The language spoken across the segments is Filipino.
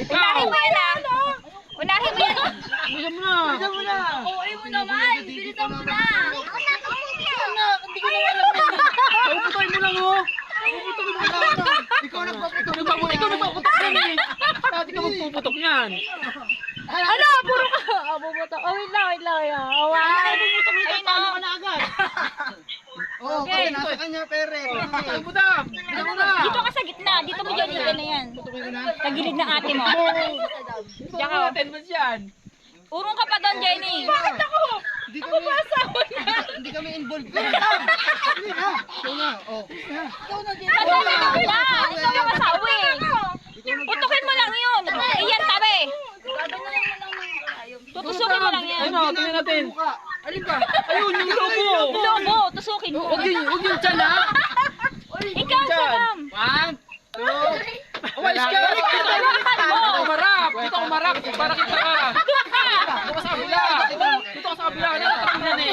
Unahin mo yan ah. Unahin mo yan. Bilisan mo na. Bilisan mo na. Uy mo naman. Bilisan mo na. Hindi ko naman alam yan. Puputoy mo lang oh. Puputoy mo lang. Ikaw nagpaputok. Ikaw nagpaputok yan eh. Dati ka magpuputok yan. Ano? Puro ka. Bubutok. Oh, wait lang. Puputok nito. Talo ka na agad. Oo, kasi nasa kanya, pere. Bilisan mo na. Bilisan mo na. Dito ka sa gitna. Dito mo dyan. Dito na yan. Putukin ko na. Sa gilid ng ate mo. Diyan ka. 10 months yan. Urong ka pa doon, Jenny. Bakit ako? Hindi kami asawa niya. Hindi kami involved. Hindi na. Ikaw na. Oh. Ikaw na. Ikaw ang asawa eh. Putukin mo lang yun. Iyan, tabi. Tutusukin mo lang yan. Ano, tingnan natin. Alin ba? Ayun, yung lobo. Lobo, tusukin mo. Huwag yung tiyan ha. Ikaw, Sadam. 1, 2. Umayos ka! Dito ko marap! Dito ko marap! Para kita ka! Dito ka sa kabila! Dito ka sa kabila! Ano ka tingnan eh?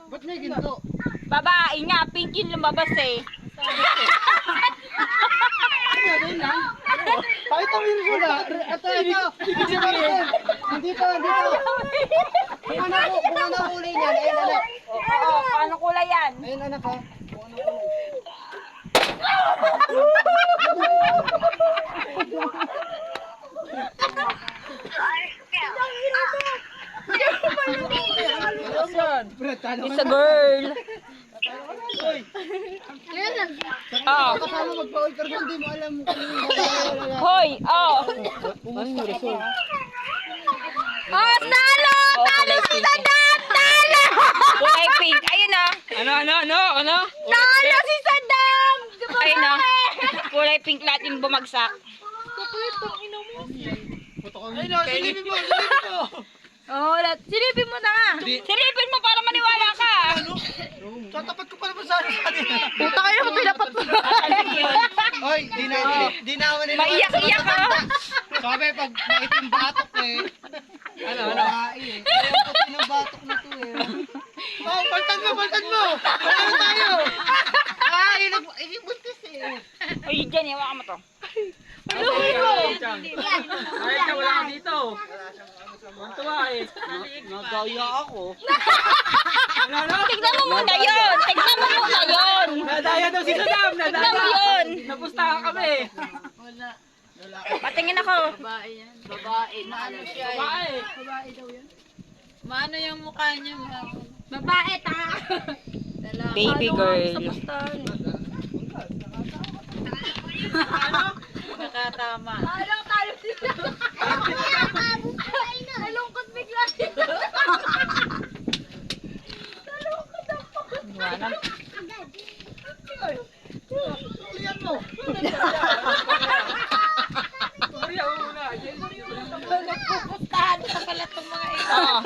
Ba't may ginto? Babae nga, pink yung lumabas eh. Pakita mo yung sula. Ito. Nandito. Kung ano kulay niyan, ayun anak. Oo, paano kulay yan? Ayun anak ha. Kung ano kulay. It's a girl. Oh. Kasama mag-paul pero hindi mo alam kung Hoy, oh. Oh, talo! Talo si Sadam! Talo! Kulay pink. Ayun na. Ano? Talo si Sadam! Ayun na. Kulay pink lahat yung bumagsak. Ayun o, silipin mo! Oh, silipin mo na nga. Silipin mo para maniwala ka. tatapat ko pa naman sa atin. Puta kayo, pinapat mo. Oy, di na ako nila. Maiyak-iyak ka. Sabi, pag maitim batok eh. Ano? Babae eh. Ayaw ko pinabatok na to eh. Oh, baltan mo! Ano tayo? Buntis eh. Ay, dyan, hawakan mo to. Ay, wala ka dito. Mantuwa eh. Nagaya ako. Tignan mo muna yun. Nadaya daw si Sadam. Tignan mo yun. Napustahan kami. Patingin ako. Babae, maano siya eh. Babae. Babae daw yan. Maano yung mukha niya, Babae, ta. Baby girl. Nakatama. Alang tayo sila. Nalungkot bigla sila. Nalungkot ako. Tulian mo. Sorry, ako muna. Pupustahan ka pala itong mga ito. Oh.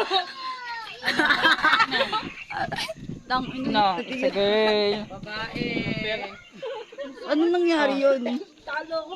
No, it's a girl. Babae. Ano nangyari yun? Talo ko.